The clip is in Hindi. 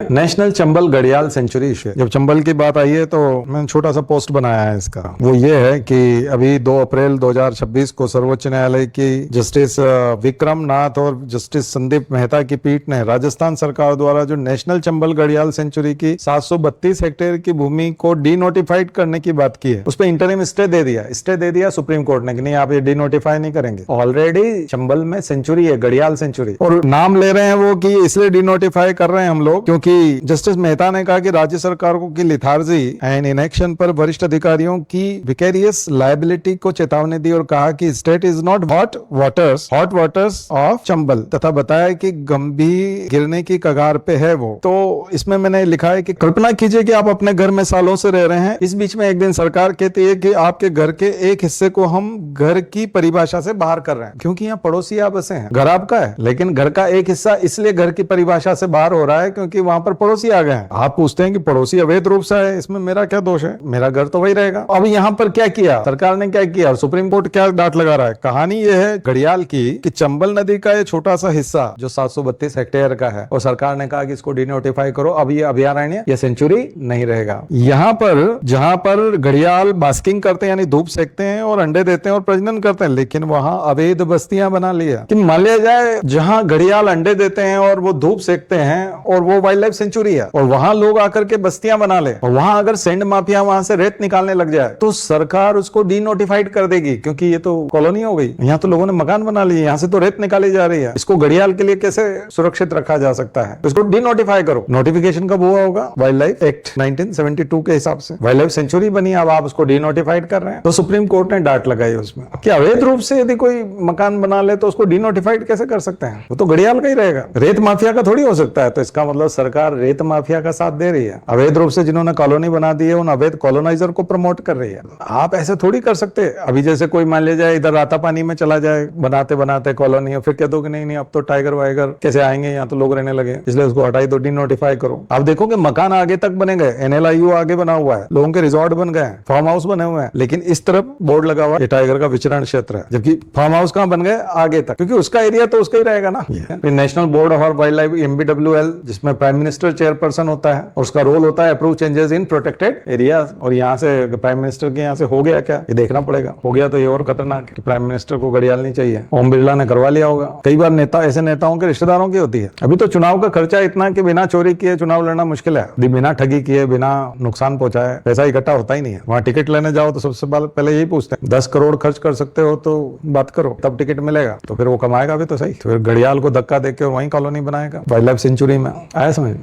नेशनल चंबल घड़ियाल सेंचुरी इशू। जब चंबल की बात आई है तो मैंने छोटा सा पोस्ट बनाया है इसका। वो ये है कि अभी 2 अप्रैल 2026 को सर्वोच्च न्यायालय की जस्टिस विक्रम नाथ और जस्टिस संदीप मेहता की पीठ ने राजस्थान सरकार द्वारा जो नेशनल चंबल घड़ियाल सेंचुरी की 732 हेक्टेयर की भूमि को डीनोटिफाइड करने की बात की है। उस पर इंटरिम स्टे दे दिया सुप्रीम कोर्ट ने कि नहीं, आप ये डीनोटिफाई नहीं करेंगे। ऑलरेडी चंबल में सेंचुरी है, घड़ियाल सेंचुरी, और नाम ले रहे हैं वो कि इसलिए डीनोटिफाई कर रहे हैं हम लोग क्योंकि जस्टिस मेहता ने कहा कि राज्य सरकारों की लिथार्जी एंड इनएक्शन पर वरिष्ठ अधिकारियों की विकेरियस लायबिलिटी को चेतावनी दी और कहा कि state is not hot waters of Chambal, तथा बताया कि गंभीर गिरने की कगार पे है वो। तो इसमें मैंने लिखा है कि कल्पना कीजिए कि आप अपने घर में सालों से रह रहे हैं, इस बीच में एक दिन सरकार कहती है कि आपके घर के एक हिस्से को हम घर की परिभाषा से बाहर कर रहे हैं क्योंकि यहाँ पड़ोसी आप बसे हैं। घर आपका है लेकिन घर का एक हिस्सा इसलिए घर की परिभाषा से बाहर हो रहा है क्योंकि वहां पर पड़ोसी आ गए हैं। आप पूछते हैं कि पड़ोसी अवैध रूप से है, इसमें मेरा क्या दोष है? मेरा घर तो वही रहेगा। अब यहाँ पर क्या किया सरकार ने, क्या किया और सुप्रीम कोर्ट क्या डांट लगा रहा है? कहानी ये है घड़ियाल की कि चंबल नदी का ये छोटा सा हिस्सा जो 732 हेक्टेयर का है और सरकार ने कहा कि इसको डिनोटिफाई करो, अब ये अभयारण्य, ये सेंचुरी नहीं रहेगा। यहाँ पर जहां पर घड़ियाल बास्किंग करते हैं यानी धूप सेकते हैं और अंडे देते हैं और प्रजनन करते हैं, लेकिन वहां अवैध बस्तियां बना लिया। कि मान लिया जाए जहां घड़ियाल अंडे देते हैं और वो धूप सेकते हैं और वो वाइल्ड लाइफ सेंचुरी है और वहां लोग आकर के बस्तियां बना ले और वहां अगर सैंड माफिया वहां से रेत निकालने लग जाए तो सरकार उसको डीनोटिफाइड कर देगी क्योंकि ये तो कॉलोनी हो गई, यहाँ तो लोगों ने मकान बना लिए, यहाँ से तो रेत निकाली जा रही है। इसको घड़ियाल के लिए कैसे सुरक्षित रखा जा सकता है? इसको डीनोटिफाई करो। नोटिफिकेशन कब हुआ होगा? वाइल्ड लाइफ एक्ट 1972 के हिसाब से वाइल्ड लाइफ सेंचुरी बनी, अब आप उसको डीनोटिफाइड कर रहे हैं। तो सुप्रीम कोर्ट ने डांट लगाई उसमें कि अवैध रूप से यदि कोई मकान बना ले तो उसको डीनोटिफाइड कैसे कर सकते हैं? वो तो घड़ियाल का ही रहेगा, रेत माफिया का थोड़ी हो सकता है। तो इसका मतलब सरकार रेत माफिया का साथ दे रही है। अवैध रूप से जिन्होंने कॉलोनी बना दी है उन अवैध कॉलोनाइजर को प्रमोट कर रही है। आप ऐसे थोड़ी कर सकते। अभी जैसे कोई मान लिया जाए इधर राता पानी में चला जाए बनाते बनाते कॉलोनी, और फिर कह दो कि नहीं अब तो टाइगर वाइगर कैसे आएंगे, यहाँ तो लोग रहने लगे इसलिए उसको हटाई दो, डीनोटिफाई करो। आप देखोगे मकान आगे तक बने गए, NLIU आगे बना हुआ है, लोगों के रिजॉर्ट बन गए, फार्म हाउस बने हुए हैं, लेकिन इस तरफ बोर्ड लगा हुआ है टाइगर का विचरण क्षेत्र है, जबकि फार्म हाउस कहाँ बन गए? आगे तक, क्योंकि उसका एरिया तो उसका ही रहेगा ना। National board of wild life MBWL जिसमें प्राइम मिनिस्टर चेयरपर्सन होता है और उसका रोल होता है approve changes in protected area. और यहाँ से प्राइम मिनिस्टर के यहाँ से हो गया क्या, ये देखना पड़ेगा। हो गया तो ये और खतरनाक कि प्राइम मिनिस्टर को घड़ियाल नहीं चाहिए। ओम बिरला ने करवा लिया होगा। कई बार नेता ऐसे नेताओं के रिश्तेदारों की होती है। अभी तो चुनाव का खर्चा इतना कि बिना चोरी किए चुनाव लड़ना मुश्किल है, बिना ठगी किए, बिना नुकसान पहुंचाए पैसा इकट्ठा होता ही नहीं है। वहां टिकट लेने जाओ तो सबसे पहले यही पूछते हैं 10 करोड़ खर्च कर सकते हो तो बात करो, तब टिकट मिलेगा। तो फिर वो कमाएगा भी तो सही, तो फिर घड़ियाल को धक्का देके वहीं कॉलोनी बनाएगा वाइल्ड लाइफ सेंचुरी में। आया समझ में?